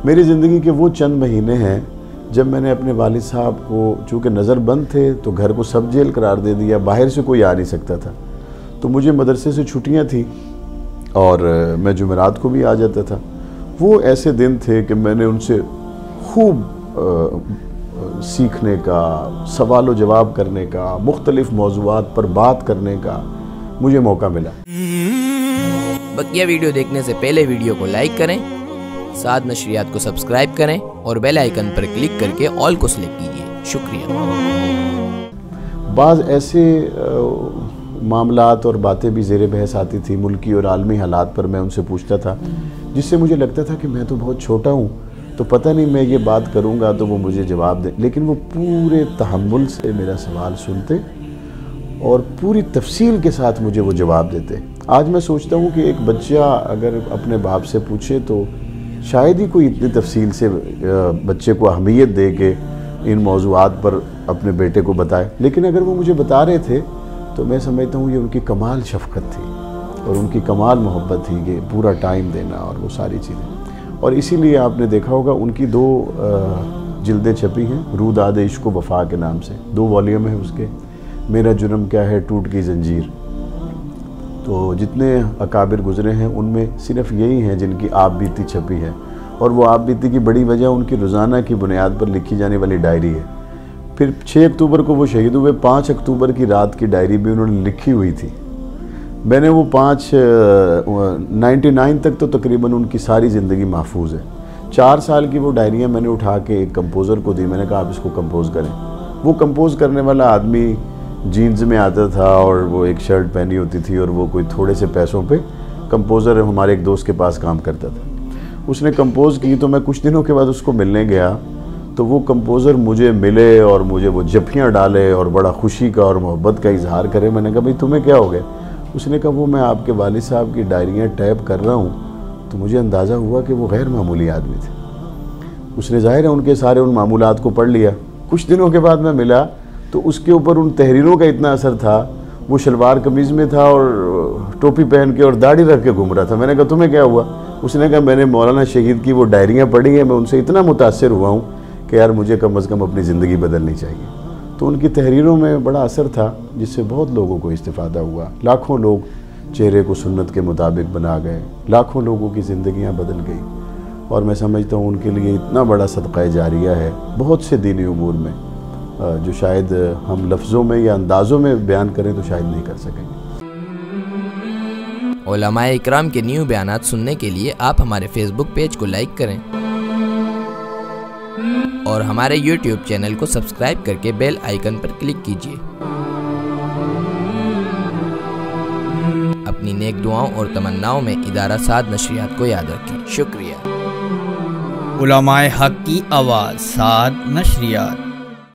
میری زندگی کے وہ چند مہینے ہیں جب میں نے اپنے والد صاحب کو، چونکہ نظر بند تھے تو گھر کو سب جیل قرار دے دیا، باہر سے کوئی آ نہیں سکتا تھا، تو مجھے مدرسے سے چھٹیاں تھیں اور میں جمعرات کو بھی آ جاتا تھا۔ وہ ایسے دن تھے کہ میں نے ان سے خوب سیکھنے کا، سوال و جواب کرنے کا، مختلف موضوعات پر بات کرنے کا مجھے موقع ملا۔ بقیہ ویڈیو دیکھنے سے پہلے ویڈیو کو لائک کریں، سعد نشریات کو سبسکرائب کریں اور بیل آئیکن پر کلک کر کے آل کو سلیکٹ کیجئے۔ شکریہ۔ بعض ایسے معاملات اور باتیں بھی زیر بحث آتی تھی ملکی اور عالمی حالات پر، میں ان سے پوچھتا تھا جس سے مجھے لگتا تھا کہ میں تو بہت چھوٹا ہوں، تو پتہ نہیں میں یہ بات کروں گا تو وہ مجھے جواب دیں، لیکن وہ پورے تحمل سے میرا سوال سنتے اور پوری تفصیل کے ساتھ مجھے وہ جواب دیتے۔ آج میں سوچتا ہوں کہ ایک بچہ اگر اپنے باپ سے پوچھے تو شاید ہی کوئی اتنی تفصیل سے بچے کو اہمیت دے کے ان موضوعات پر اپنے بیٹے کو بتائے، لیکن اگر وہ مجھے بتا رہے تھے تو میں سمجھتا ہوں یہ ان کی کمال شفقت تھی اور ان کی کمال محبت تھی کہ پورا ٹائم دینا اور وہ ساری چیزیں۔ اور اسی لیے آپ نے دیکھا ہوگا ان کی 2 جلدیں چھپی ہیں، روداد عشق و وفا کے نام سے، 2 والیوم ہیں اس کے، میرا جرم کیا ہے، ٹوٹ گئی زنجیر۔ تو جتنے اکابر گزرے ہیں ان میں صرف یہی ہیں جن کی آپ بیتی چھپی ہے، اور وہ آپ بیتی کی بڑی وجہ ان کی روزانہ کی بنیاد پر لکھی جانے والی ڈائری ہے۔ پھر 6 اکتوبر کو وہ شہید ہوئے، 5 اکتوبر کی رات کی ڈائری بھی انہوں نے لکھی ہوئی تھی۔ میں نے وہ 99 تک تو تقریباً ان کی ساری زندگی محفوظ ہے۔ 4 سال کی وہ ڈائریاں میں نے اٹھا کے ایک کمپوزر کو دی، میں نے کہا آپ اس کو کمپوز کریں۔ وہ کمپوز کرنے والا آدمی جینز میں آتا تھا اور وہ ایک شرٹ پہنی ہوتی تھی اور وہ کوئی تھوڑے سے پیسوں پہ کمپوزر ہمارے ایک دوست کے پاس کام کرتا تھا۔ اس نے کمپوز کی تو میں کچھ دنوں کے بعد اس کو ملنے گیا تو وہ کمپوزر مجھے ملے اور مجھے وہ جفیاں ڈالے اور بڑا خوشی کا اور محبت کا اظہار کرے۔ میں نے کہا بھئی تمہیں کیا ہو گیا؟ اس نے کہا وہ میں آپ کے والد صاحب کی ڈائریاں ٹائپ کر رہا ہوں تو مجھے اندازہ ہوا کہ وہ غیر معمولی آدمی تھے۔ اس نے ظاہر ہے ان کے سارے ان معمولات کو پڑھ لیا۔ کچھ دنوں کے بعد میں ملا تو اس کے اوپر ان تحریروں کا اتنا اثر تھا، وہ شلوار قمیض میں تھا اور ٹوپی پہن کے اور داڑھی رکھ کے گھوم رہا تھا۔ میں نے کہا تمہیں کیا ہوا؟ اس نے کہا میں نے مولانا شہید کی وہ ڈائریاں پڑھی ہیں، میں ان سے اتنا متاثر ہوا ہوں کہ یار مجھے کم از کم اپنی زندگی بدلنی چاہیے۔ تو ان کی تحریروں میں بڑا اثر تھا جس سے بہت لوگوں کو استفادہ ہوا، لاکھوں لوگ چہرے کو سنت کے مطابق بنا گئے، لاکھوں لوگوں کی زندگیاں بدل گئیں، اور میں سمجھتا ہوں ان کے لیے اتنا بڑا صدقہ جاریہ ہے بہت سے دینی امور میں جو شاید ہم لفظوں میں یا اندازوں میں بیان کریں تو شاید نہیں کر سکیں گے۔ علماء اکرام کے نیو بیانات سننے کے لیے آپ ہمارے فیس بک پیج کو لائک کریں اور ہمارے یوٹیوب چینل کو سبسکرائب کر کے بیل آئیکن پر کلک کیجئے۔ اپنی نیک دعاؤں اور تمناؤں میں ادارہ سعد نشریات کو یاد رکھیں۔ شکریہ۔ علماء حق کی آواز، سعد نشریات۔